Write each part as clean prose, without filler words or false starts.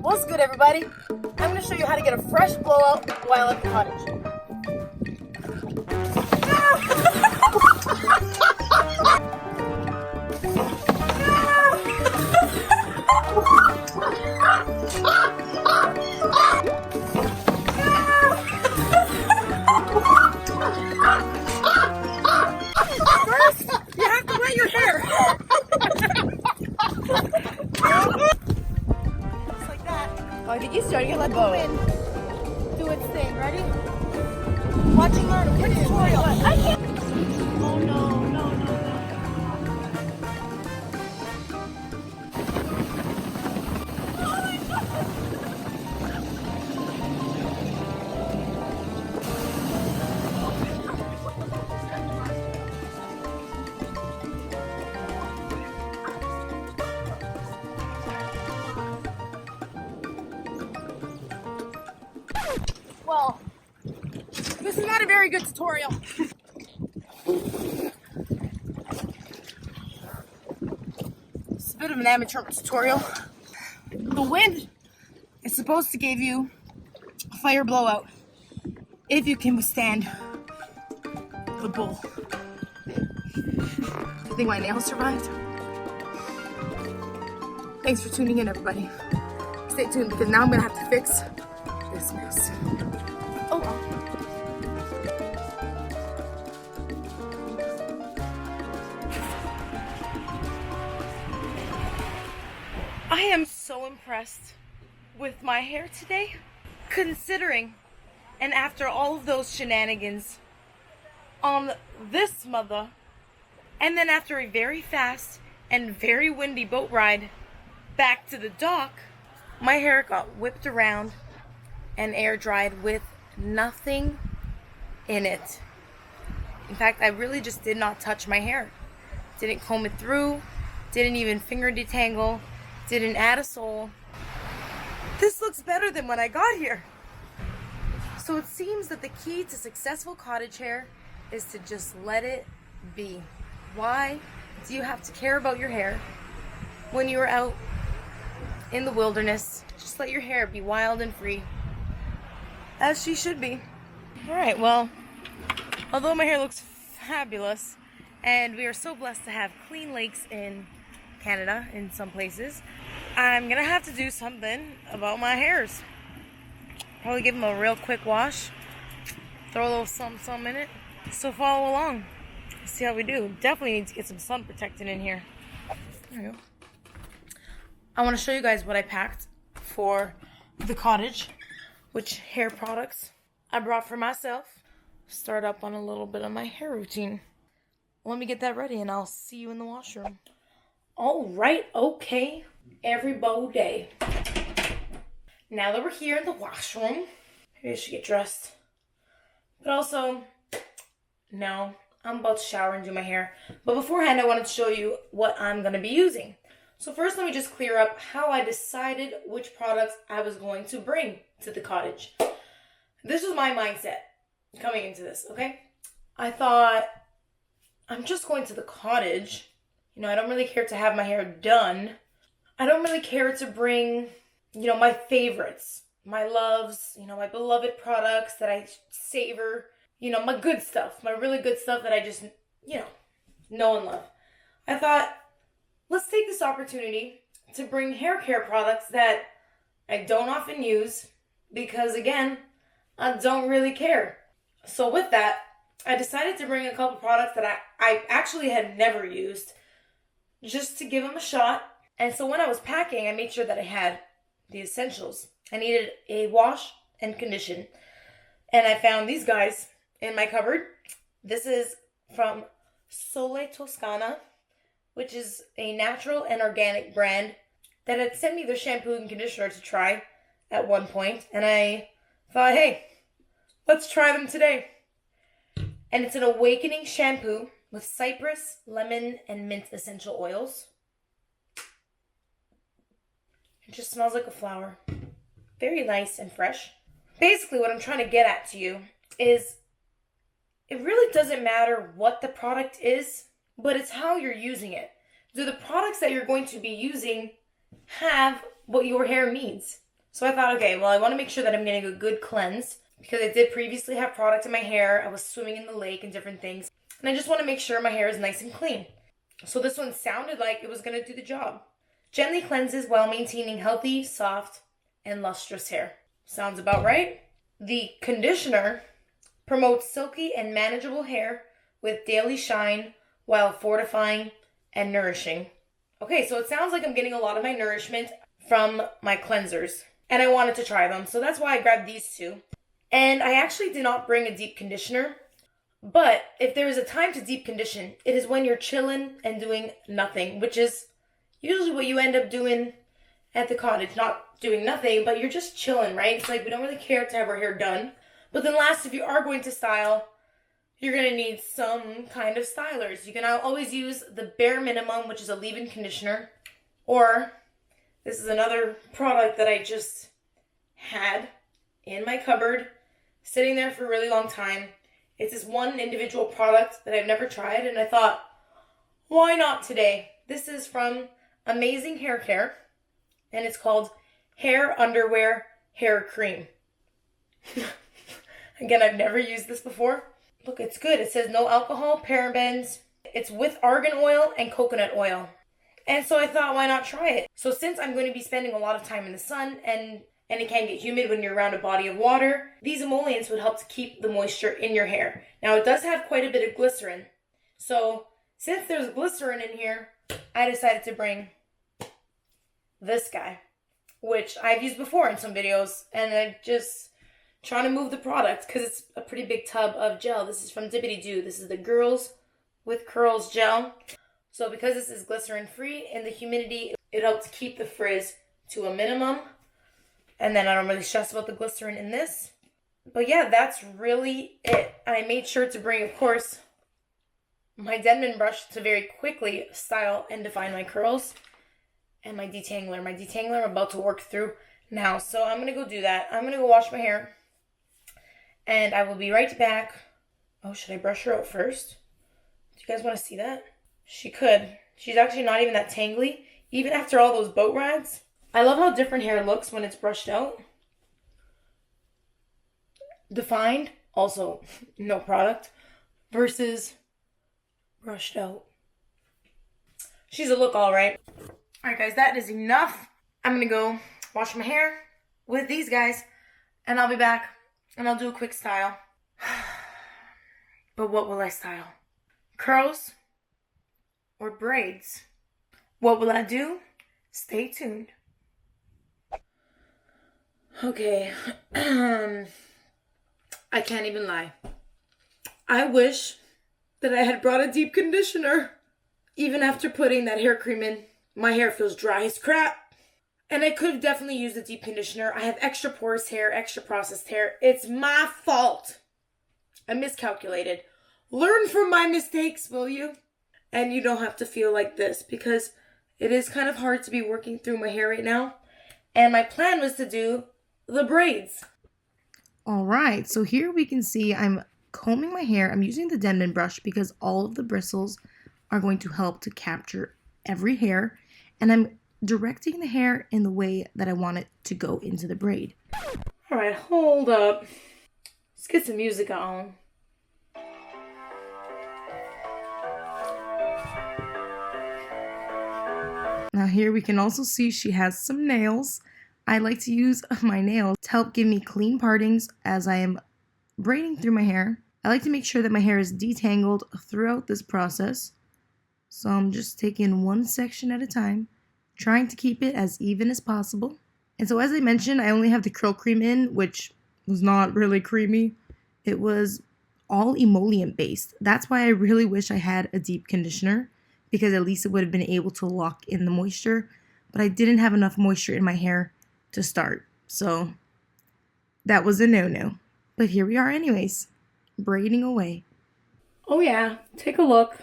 What's good, everybody? I'm going to show you how to get a fresh blowout while at the cottage. First, you have to wet your hair. Just like that. Oh, I think he's starting to let go. Do its thing. Ready? Watch and learn. A quick tutorial. I can't. Oh no, no, no, no. Well, this is not a very good tutorial. It's a bit of an amateur tutorial. The wind is supposed to give you a fire blowout if you can withstand the bull. I think my nails survived. Thanks for tuning in, everybody. Stay tuned because now I'm gonna have to fix this mess. Oh. I am so impressed with my hair today, considering, and after all of those shenanigans on this mother, and then after a very fast and very windy boat ride back to the dock, my hair got whipped around and air dried with nothing in it. In fact, I really just did not touch my hair. Didn't comb it through, didn't even finger detangle, didn't add a soul. This looks better than when I got here. So it seems that the key to successful cottage hair is to just let it be. Why do you have to care about your hair when you are out in the wilderness? Just let your hair be wild and free, as she should be. Alright, well, although my hair looks fabulous, and we are so blessed to have clean lakes in Canada in some places, I'm gonna have to do something about my hairs. Probably give them a real quick wash, throw a little something in it. So follow along, see how we do. Definitely need to get some sun protectant in here. There we go. I want to show you guys what I packed for the cottage, which hair products I brought for myself. Start up on a little bit of my hair routine. Let me get that ready and I'll see you in the washroom. All right, okay, everybody. Now that we're here in the washroom, maybe I should get dressed. But also, no, I'm about to shower and do my hair. But beforehand, I wanted to show you what I'm going to be using. So first, let me just clear up how I decided which products I was going to bring to the cottage. This was my mindset coming into this, okay? I thought, I'm just going to the cottage. You know, I don't really care to have my hair done. I don't really care to bring, you know, my favorites, my loves, you know, my beloved products that I savor, you know, my good stuff, my really good stuff that I just, you know and love. I thought, let's take this opportunity to bring hair care products that I don't often use because, again, I don't really care. So with that, I decided to bring a couple products that I actually had never used just to give them a shot. And so when I was packing, I made sure that I had the essentials. I needed a wash and condition. And I found these guys in my cupboard. This is from Toscana, which is a natural and organic brand that had sent me their shampoo and conditioner to try at one point. And I thought, hey, let's try them today. And it's an awakening shampoo with cypress, lemon, and mint essential oils. It just smells like a flower. Very nice and fresh. Basically, what I'm trying to get at to you is it really doesn't matter what the product is, but it's how you're using it. Do the products that you're going to be using have what your hair needs? So I thought, okay, well, I want to make sure that I'm getting a good cleanse because I did previously have product in my hair. I was swimming in the lake and different things. And I just want to make sure my hair is nice and clean. So this one sounded like it was going to do the job. Gently cleanses while maintaining healthy, soft, and lustrous hair. Sounds about right. The conditioner promotes silky and manageable hair with daily shine while fortifying and nourishing. Okay, so it sounds like I'm getting a lot of my nourishment from my cleansers. And I wanted to try them, so that's why I grabbed these two. And I actually did not bring a deep conditioner. But if there is a time to deep condition, it is when you're chilling and doing nothing, which is usually what you end up doing at the cottage. Not doing nothing, but you're just chilling, right? It's like we don't really care to have our hair done. But then last, if you are going to style, you're going to need some kind of stylers. You can always use the bare minimum, which is a leave-in conditioner. Or, this is another product that I just had in my cupboard, sitting there for a really long time. It's this one individual product that I've never tried, and I thought, why not today? This is from Amazing Hair Care, and it's called Hair Underwear Hair Cream. Again, I've never used this before. Look, it's good. It says no alcohol, parabens. It's with argan oil and coconut oil. And so I thought, why not try it? So since I'm going to be spending a lot of time in the sun and it can get humid when you're around a body of water, these emollients would help to keep the moisture in your hair. Now, it does have quite a bit of glycerin. So since there's glycerin in here, I decided to bring this guy, which I've used before in some videos, and I'm just trying to move the product because it's a pretty big tub of gel. This is from Dippity Doo. This is the Girls with Curls gel. So because this is glycerin free, in the humidity, it helps keep the frizz to a minimum. And then I don't really stress about the glycerin in this. But yeah, that's really it. I made sure to bring, of course, my Denman brush to very quickly style and define my curls. And my detangler. My detangler I'm about to work through now. So I'm going to go do that. I'm going to go wash my hair. And I will be right back. Oh, should I brush her out first? Do you guys want to see that? She could. She's actually not even that tangly. Even after all those boat rides. I love how different hair looks when it's brushed out. Defined, also no product, versus brushed out. She's a look all right. All right, guys, that is enough. I'm going to go wash my hair with these guys, and I'll be back, and I'll do a quick style. But what will I style? Curls or braids? What will I do? Stay tuned. Okay, I can't even lie. I wish that I had brought a deep conditioner. Even after putting that hair cream in, my hair feels dry as crap. And I could have definitely used a deep conditioner. I have extra porous hair, extra processed hair. It's my fault. I miscalculated. Learn from my mistakes, will you? And you don't have to feel like this because it is kind of hard to be working through my hair right now. And my plan was to do the braids. All right, so here we can see I'm combing my hair. I'm using the Denman brush because all of the bristles are going to help to capture every hair. And I'm directing the hair in the way that I want it to go into the braid. All right, hold up. Let's get some music on. Now here we can also see she has some nails. I like to use my nails to help give me clean partings as I am braiding through my hair. I like to make sure that my hair is detangled throughout this process. So I'm just taking one section at a time, trying to keep it as even as possible. And so as I mentioned, I only have the curl cream in, which was not really creamy. It was all emollient based. That's why I really wish I had a deep conditioner, because at least it would have been able to lock in the moisture. But I didn't have enough moisture in my hair to start. So that was a no-no. But here we are anyways, braiding away. Oh yeah, take a look.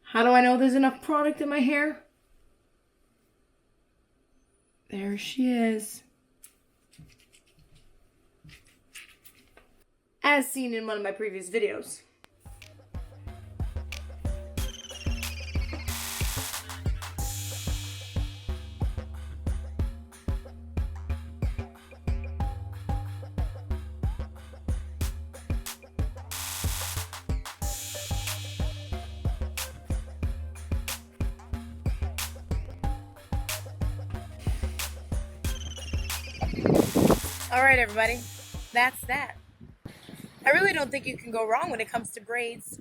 How do I know there's enough product in my hair? There she is. As seen in one of my previous videos. Alright everybody, that's that. I really don't think you can go wrong when it comes to braids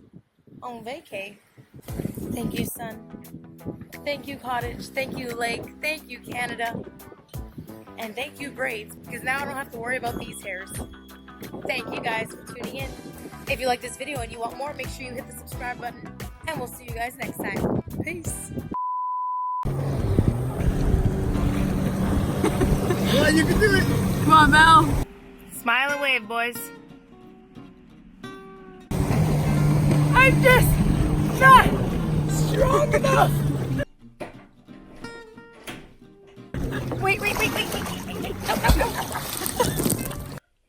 on vacay. Thank you, sun. Thank you, Cottage. Thank you, Lake. Thank you, Canada. And thank you, braids, because now I don't have to worry about these hairs. Thank you guys for tuning in. If you like this video and you want more, make sure you hit the subscribe button. And we'll see you guys next time. Peace. Yeah, you can do it. Come on, Mel. Smile and wave, boys. I'm just not strong enough. Wait. No.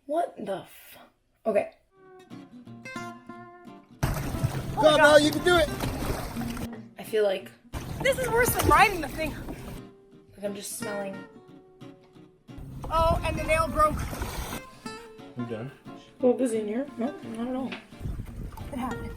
What the f... Okay. Come on, Mel, you can do it. I feel like This is worse than riding the thing. I'm just smelling. Oh, and the nail broke. You done? What was in here? No, not at all. It happened.